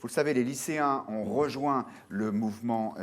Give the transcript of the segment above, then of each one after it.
Vous le savez, les lycéens ont rejoint le mouvement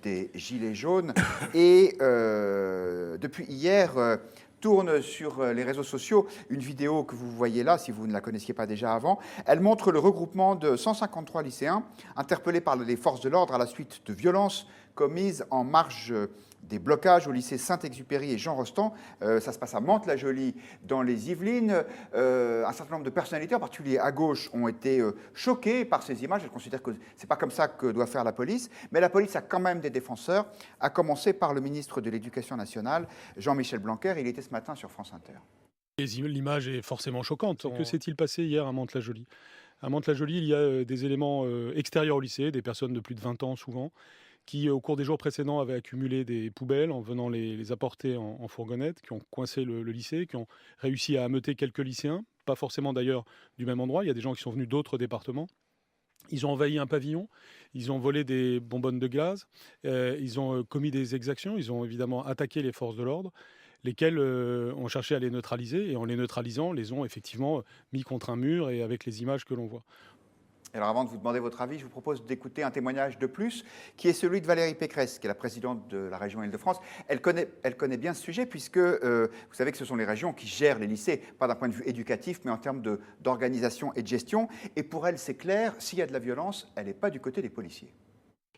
des Gilets jaunes et depuis hier tourne sur les réseaux sociaux une vidéo que vous voyez là, si vous ne la connaissiez pas déjà avant. Elle montre le regroupement de 153 lycéens interpellés par les forces de l'ordre à la suite de violences commises en marge des blocages au lycée Saint-Exupéry et Jean Rostand. Ça se passe à Mantes-la-Jolie, dans les Yvelines. Un certain nombre de personnalités, en particulier à gauche, ont été choquées par ces images. Elles considèrent que ce n'est pas comme ça que doit faire la police. Mais la police a quand même des défenseurs, à commencer par le ministre de l'Éducation nationale, Jean-Michel Blanquer. Il était ce matin sur France Inter. L'image est forcément choquante. Que s'est-il passé hier à Mantes-la-Jolie? À Mantes-la-Jolie, il y a des éléments extérieurs au lycée, des personnes de plus de 20 ans souvent, qui au cours des jours précédents avaient accumulé des poubelles en venant les apporter en fourgonnette, qui ont coincé le lycée, qui ont réussi à ameuter quelques lycéens, pas forcément d'ailleurs du même endroit, il y a des gens qui sont venus d'autres départements. Ils ont envahi un pavillon, ils ont volé des bonbonnes de gaz, ils ont commis des exactions, ils ont évidemment attaqué les forces de l'ordre, lesquelles ont cherché à les neutraliser, et en les neutralisant, les ont effectivement mis contre un mur, et avec les images que l'on voit. Alors avant de vous demander votre avis, je vous propose d'écouter un témoignage de plus, qui est celui de Valérie Pécresse, qui est la présidente de la région Île-de-France. Elle connaît bien ce sujet, puisque vous savez que ce sont les régions qui gèrent les lycées, pas d'un point de vue éducatif, mais en termes d'organisation et de gestion. Et pour elle, c'est clair, s'il y a de la violence, elle n'est pas du côté des policiers.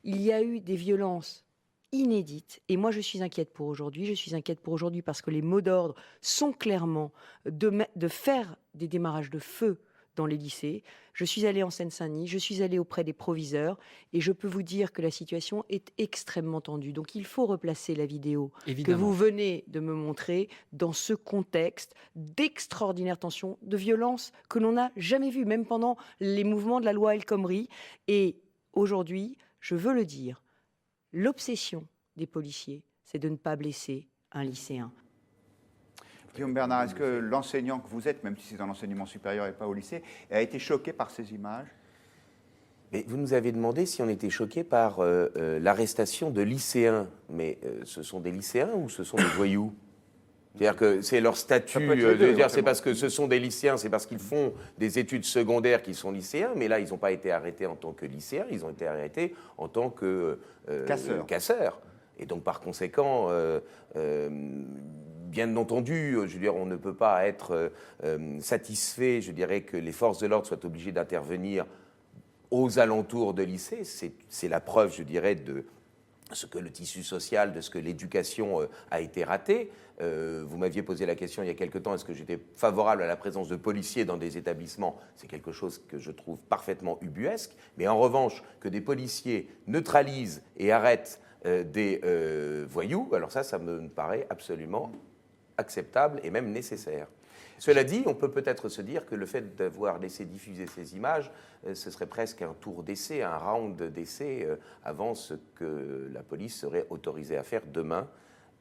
Il y a eu des violences inédites, et moi je suis inquiète pour aujourd'hui. Je suis inquiète pour aujourd'hui parce que les mots d'ordre sont clairement de faire des démarrages de feu dans les lycées. Je suis allée en Seine-Saint-Denis, je suis allée auprès des proviseurs, et je peux vous dire que la situation est extrêmement tendue. Donc il faut replacer la vidéo que vous venez de me montrer dans ce contexte d'extraordinaire tension, de violence que l'on n'a jamais vu, même pendant les mouvements de la loi El Khomri. Et aujourd'hui, je veux le dire, l'obsession des policiers, c'est de ne pas blesser un lycéen. Guillaume Bernard, est-ce que l'enseignant que vous êtes, même si c'est dans l'enseignement supérieur et pas au lycée, a été choqué par ces images? Mais vous nous avez demandé si on était choqué par l'arrestation de lycéens. Mais ce sont des lycéens ou ce sont des voyous? C'est-à-dire que c'est leur statut, c'est parce que ce sont des lycéens, c'est parce qu'ils font des études secondaires qu'ils sont lycéens, mais là, ils n'ont pas été arrêtés en tant que lycéens, ils ont été arrêtés en tant que casseurs. Et donc, par conséquent, bien entendu, je veux dire, on ne peut pas être satisfait, je dirais, que les forces de l'ordre soient obligées d'intervenir aux alentours de lycées. C'est la preuve, je dirais, de ce que le tissu social, de ce que l'éducation a été ratée. Vous m'aviez posé la question il y a quelque temps, est-ce que j'étais favorable à la présence de policiers dans des établissements? C'est quelque chose que je trouve parfaitement ubuesque. Mais en revanche, que des policiers neutralisent et arrêtent des voyous, alors ça me paraît absolument acceptable et même nécessaire. Cela dit, on peut peut-être se dire que le fait d'avoir laissé diffuser ces images, ce serait presque un tour d'essai, un round d'essai avant ce que la police serait autorisée à faire demain.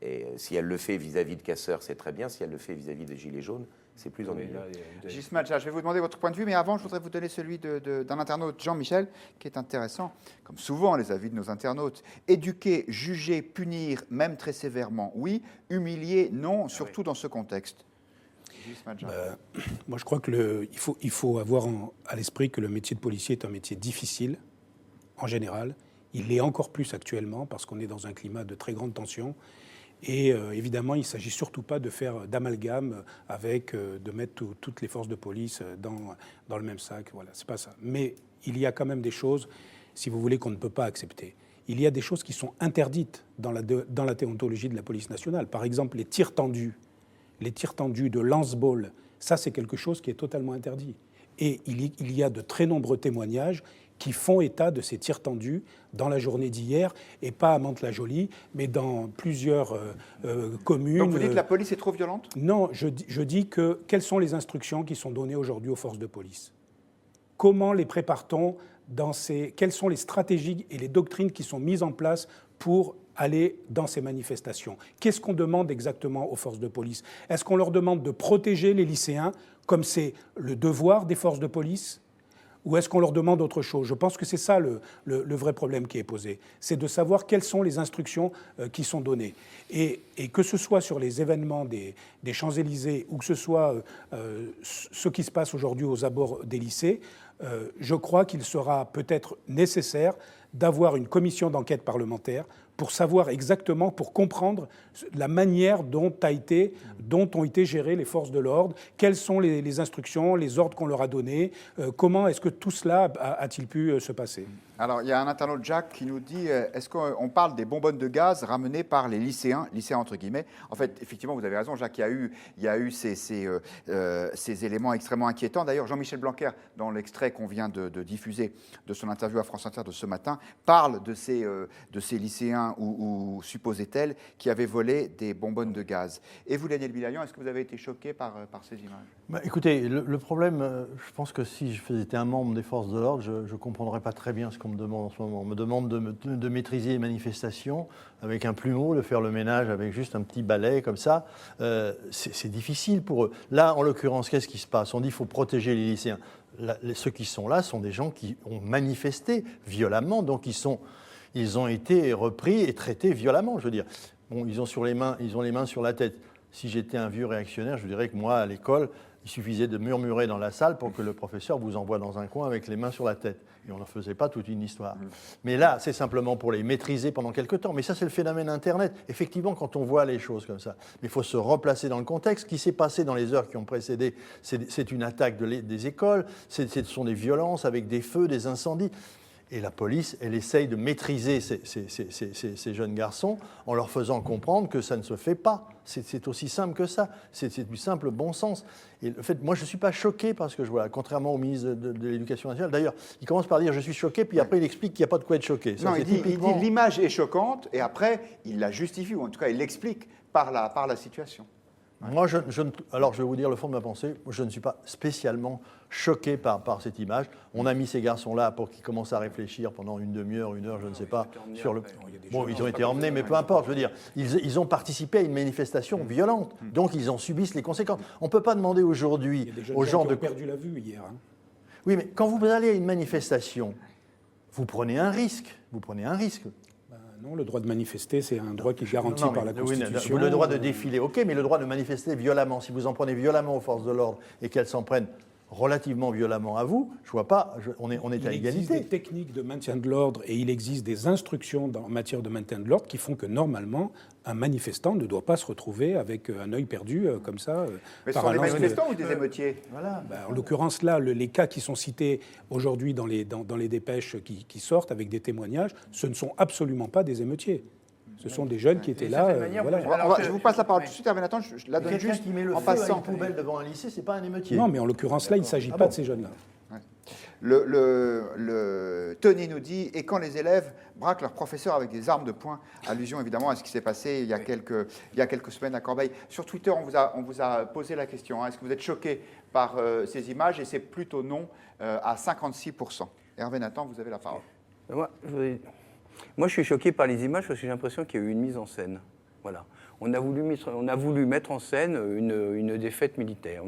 Et si elle le fait vis-à-vis de casseurs, c'est très bien. Si elle le fait vis-à-vis des gilets jaunes, c'est plus ennuyeux. Gilles Smadja, je vais vous demander votre point de vue, mais avant, je voudrais vous donner celui d'un internaute, Jean-Michel, qui est intéressant, comme souvent les avis de nos internautes. Éduquer, juger, punir, même très sévèrement, oui. Humilier, non, surtout dans ce contexte. Moi, je crois qu'il faut avoir à l'esprit que le métier de policier est un métier difficile, en général. Il l'est encore plus actuellement, parce qu'on est dans un climat de très grande tension. Et évidemment, il ne s'agit surtout pas de faire d'amalgame de mettre toutes les forces de police dans le même sac. Voilà, c'est pas ça. Mais il y a quand même des choses, si vous voulez, qu'on ne peut pas accepter. Il y a des choses qui sont interdites dans la déontologie de la police nationale. Par exemple, les tirs tendus de lance-ball, ça c'est quelque chose qui est totalement interdit. Et il y a de très nombreux témoignages qui font état de ces tirs tendus dans la journée d'hier, et pas à Mantes-la-Jolie, mais dans plusieurs communes. Donc vous dites que la police est trop violente? Non, je dis que quelles sont les instructions qui sont données aujourd'hui aux forces de police? Comment les prépare-t-on quelles sont les stratégies et les doctrines qui sont mises en place pour aller dans ces manifestations? Qu'est-ce qu'on demande exactement aux forces de police? Est-ce qu'on leur demande de protéger les lycéens, comme c'est le devoir des forces de police? Ou est-ce qu'on leur demande autre chose? Je pense que c'est ça le vrai problème qui est posé. C'est de savoir quelles sont les instructions qui sont données. Et que ce soit sur les événements des Champs-Élysées ou que ce soit ce qui se passe aujourd'hui aux abords des lycées, je crois qu'il sera peut-être nécessaire d'avoir une commission d'enquête parlementaire pour savoir exactement, pour comprendre la manière dont ont été gérées les forces de l'ordre, quelles sont les instructions, les ordres qu'on leur a donnés, comment est-ce que tout cela a-t-il pu se passer. Alors, il y a un internaute, Jacques, qui nous dit est-ce qu'on parle des bonbonnes de gaz ramenées par les lycéens entre guillemets. En fait, effectivement, vous avez raison, Jacques, il y a eu ces éléments extrêmement inquiétants. D'ailleurs, Jean-Michel Blanquer, dans l'extrait qu'on vient de diffuser de son interview à France Inter de ce matin, parle de ces lycéens ou supposait-elle qui avaient volé des bonbonnes de gaz. Et vous, Daniel Bilalian, est-ce que vous avez été choqué par ces images ? Écoutez, le problème, je pense que si j'étais un membre des forces de l'ordre, je ne comprendrais pas très bien ce qu'on me demande en ce moment. On me demande de maîtriser les manifestations avec un plumeau, de faire le ménage avec juste un petit balai comme ça. C'est difficile pour eux. Là, en l'occurrence, qu'est-ce qui se passe ? On dit qu'il faut protéger les lycéens. Ceux qui sont là sont des gens qui ont manifesté violemment, donc ils ont été repris et traités violemment, je veux dire. Bon, ils ont les mains sur la tête. Si j'étais un vieux réactionnaire, je dirais que moi, à l'école, il suffisait de murmurer dans la salle pour que le professeur vous envoie dans un coin avec les mains sur la tête. Et on ne faisait pas toute une histoire. Mais là, c'est simplement pour les maîtriser pendant quelque temps. Mais ça, c'est le phénomène Internet. Effectivement, quand on voit les choses comme ça, il faut se replacer dans le contexte. Ce qui s'est passé dans les heures qui ont précédé, c'est une attaque des écoles, ce sont des violences avec des feux, des incendies. Et la police, elle essaye de maîtriser ces jeunes garçons en leur faisant comprendre que ça ne se fait pas. C'est aussi simple que ça. C'est du simple bon sens. Et le fait, moi, je ne suis pas choqué parce que, contrairement au ministre de l'Éducation nationale, d'ailleurs, il commence par dire « je suis choqué », puis après il explique qu'il n'y a pas de quoi être choqué. Ça, non, il dit l'image est choquante, et après, il la justifie, ou en tout cas, il l'explique par la situation. Moi, alors je vais vous dire le fond de ma pensée, je ne suis pas spécialement choqué par cette image. On a mis ces garçons-là pour qu'ils commencent à réfléchir pendant une demi-heure, une heure, je ne sais pas. Bon, ils ont été emmenés, mais peu importe, je veux dire, ils ont participé à une manifestation violente, donc ils en subissent les conséquences. On ne peut pas demander aujourd'hui aux gens qui ont perdu la vue hier. Hein. Oui, mais quand vous allez à une manifestation, vous prenez un risque. Non, le droit de manifester, c'est un droit qui est garanti par la Constitution. Oui, le droit de défiler, ok, mais le droit de manifester violemment, si vous en prenez violemment aux forces de l'ordre et qu'elles s'en prennent relativement violemment à vous, je ne vois pas, on est à égalité. Il existe des techniques de maintien de l'ordre et il existe des instructions en matière de maintien de l'ordre qui font que normalement, un manifestant ne doit pas se retrouver avec un œil perdu comme ça. Mais ce sont des manifestants ou des émeutiers ? Voilà. En l'occurrence, là, les cas qui sont cités aujourd'hui dans les dépêches qui sortent avec des témoignages, ce ne sont absolument pas des émeutiers. Ce sont des jeunes qui étaient là. Voilà. Je vous passe la parole tout de suite, Hervé Nathan, je la donne juste qui met le en feu passant. à une poubelle devant un lycée, c'est pas un émeutier. Non, mais en l'occurrence, là, il ne s'agit pas de ces jeunes-là. Tony nous dit, et quand les élèves braquent leurs professeurs avec des armes de poing, allusion évidemment à ce qui s'est passé il y a quelques semaines à Corbeil. Sur Twitter, on vous a posé la question, est-ce que vous êtes choqué par ces images? Et c'est plutôt non à 56%. Hervé Nathan, vous avez la parole. Moi, je suis choqué par les images parce que j'ai l'impression qu'il y a eu une mise en scène. Voilà. On a voulu mettre en scène une défaite militaire.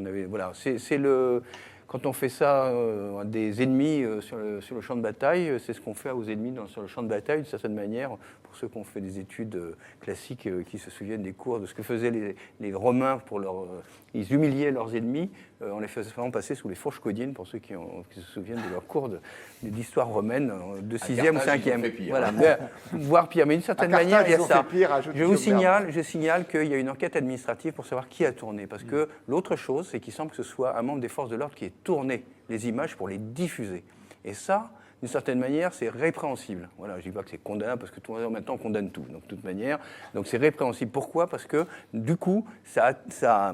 Quand on fait ça à des ennemis sur le champ de bataille, c'est ce qu'on fait aux ennemis sur le champ de bataille, d'une certaine manière, pour ceux qui ont fait des études classiques, qui se souviennent des cours, de ce que faisaient les Romains ils humiliaient leurs ennemis en les faisant passer sous les fourches codiennes, pour ceux qui se souviennent de leurs cours d'histoire romaine de 6e ou 5e. Voilà. Voire pire, mais d'une certaine manière, il y a ça. Je signale qu'il y a une enquête administrative pour savoir qui a tourné. Parce que l'autre chose, c'est qu'il semble que ce soit un membre des forces de l'ordre qui ait tourné les images pour les diffuser. Et ça, d'une certaine manière, c'est répréhensible. Voilà, je ne dis pas que c'est condamnable, parce que tout le monde maintenant on condamne tout, donc de toute manière. Donc c'est répréhensible. Pourquoi ? Parce que du coup,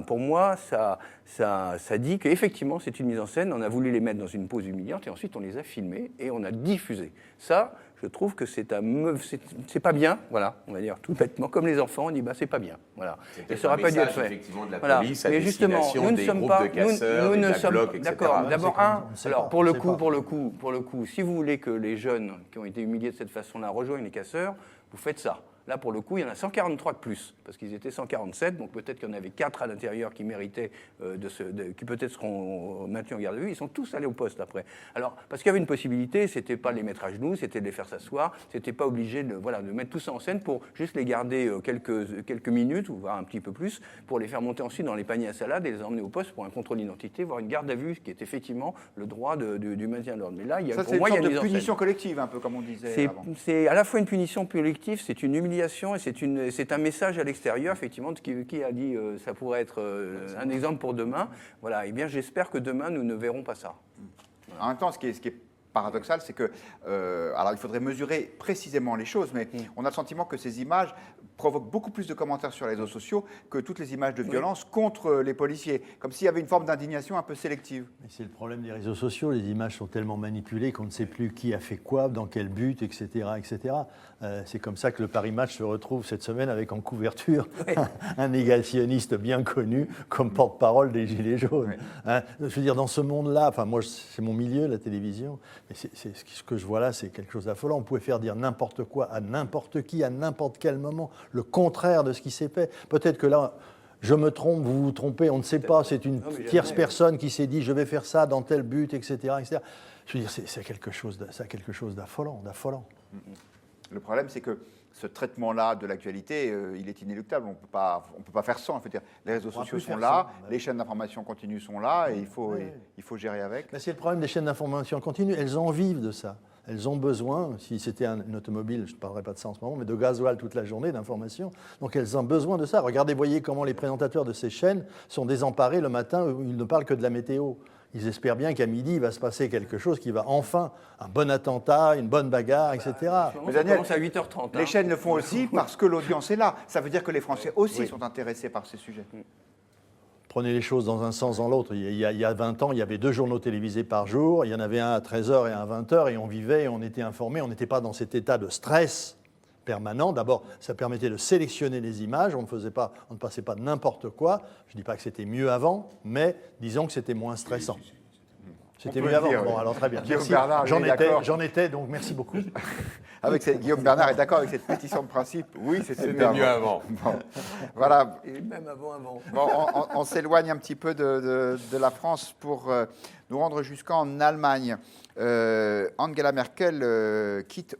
pour moi, ça dit qu'effectivement, c'est une mise en scène. On a voulu les mettre dans une pose humiliante et ensuite on les a filmés et on a diffusé. Ça, je trouve que c'est pas bien, voilà, on va dire tout bêtement, comme les enfants, on dit c'est pas bien, voilà. Et ça n'aurait pas dû être fait. Effectivement, de la police à destination des groupes de casseurs, des black blocs, etc. D'accord. D'abord alors pour le coup, si vous voulez que les jeunes qui ont été humiliés de cette façon-là rejoignent les casseurs, vous faites ça. Là, pour le coup, il y en a 143 de plus, parce qu'ils étaient 147, donc peut-être qu'il y en avait 4 à l'intérieur qui méritaient, qui peut-être seront maintenus en garde à vue. Ils sont tous allés au poste après. Alors, parce qu'il y avait une possibilité, c'était pas de les mettre à genoux, c'était de les faire s'asseoir, c'était pas obligé de mettre tout ça en scène pour juste les garder quelques minutes, ou voire un petit peu plus, pour les faire monter ensuite dans les paniers à salade et les emmener au poste pour un contrôle d'identité, voire une garde à vue, qui est effectivement le droit du maintien de l'ordre. Mais là, Ça, c'est une sorte de punition collective, un peu comme on disait avant. C'est à la fois une punition collective, c'est une humiliation et c'est un message à l'extérieur, effectivement, qui a dit ça pourrait être un exemple pour demain. Voilà, et bien j'espère que demain, nous ne verrons pas ça. En même temps, ce qui est paradoxal, c'est que, alors il faudrait mesurer précisément les choses, mais on a le sentiment que ces images provoquent beaucoup plus de commentaires sur les réseaux sociaux que toutes les images de violence contre les policiers, comme s'il y avait une forme d'indignation un peu sélective. Et c'est le problème des réseaux sociaux, les images sont tellement manipulées qu'on ne sait plus qui a fait quoi, dans quel but, etc. etc. C'est comme ça que le Paris Match se retrouve cette semaine avec en couverture un négationniste bien connu comme porte-parole des Gilets jaunes. Hein, je veux dire, dans ce monde-là, enfin moi c'est mon milieu, la télévision, mais ce que je vois là, c'est quelque chose d'affolant. On pouvait faire dire n'importe quoi à n'importe qui, à n'importe quel moment, le contraire de ce qui s'est fait. Peut-être que là, je me trompe, vous vous trompez, on ne sait pas, c'est une tierce personne qui s'est dit je vais faire ça dans tel but, etc. etc. Je veux dire, c'est quelque chose d'affolant. Le problème, c'est que ce traitement-là de l'actualité, il est inéluctable. On ne peut pas faire sans. Les réseaux sociaux sont là, les chaînes d'information continue sont là, et il faut gérer avec. C'est le problème des chaînes d'information continue. Elles en vivent de ça. Elles ont besoin, si c'était une automobile, je ne parlerai pas de ça en ce moment, mais de gasoil toute la journée, d'information. Donc elles ont besoin de ça. Regardez, voyez comment les présentateurs de ces chaînes sont désemparés le matin où ils ne parlent que de la météo. Ils espèrent bien qu'à midi, il va se passer quelque chose qui va enfin, un bon attentat, une bonne bagarre, etc. Mais Daniel, ça commence à 8h30. Les chaînes le font aussi parce que l'audience est là. Ça veut dire que les Français aussi sont intéressés par ces sujets. Prenez les choses dans un sens, dans l'autre. Il y a 20 ans, il y avait 2 journaux télévisés par jour. Il y en avait un à 13h et un à 20h, et on vivait, et on était informés. On n'était pas dans cet état de stress permanent. D'abord, ça permettait de sélectionner les images. On ne passait pas n'importe quoi. Je ne dis pas que c'était mieux avant, mais disons que c'était moins stressant. C'était mieux avant. Bon, alors très bien. J'en étais, donc merci beaucoup. Guillaume Bernard est d'accord avec cette pétition de principe. Oui, c'était mieux avant. Bon, voilà. Et même avant. Bon, on s'éloigne un petit peu de la France pour nous rendre jusqu'en Allemagne. Angela Merkel quitte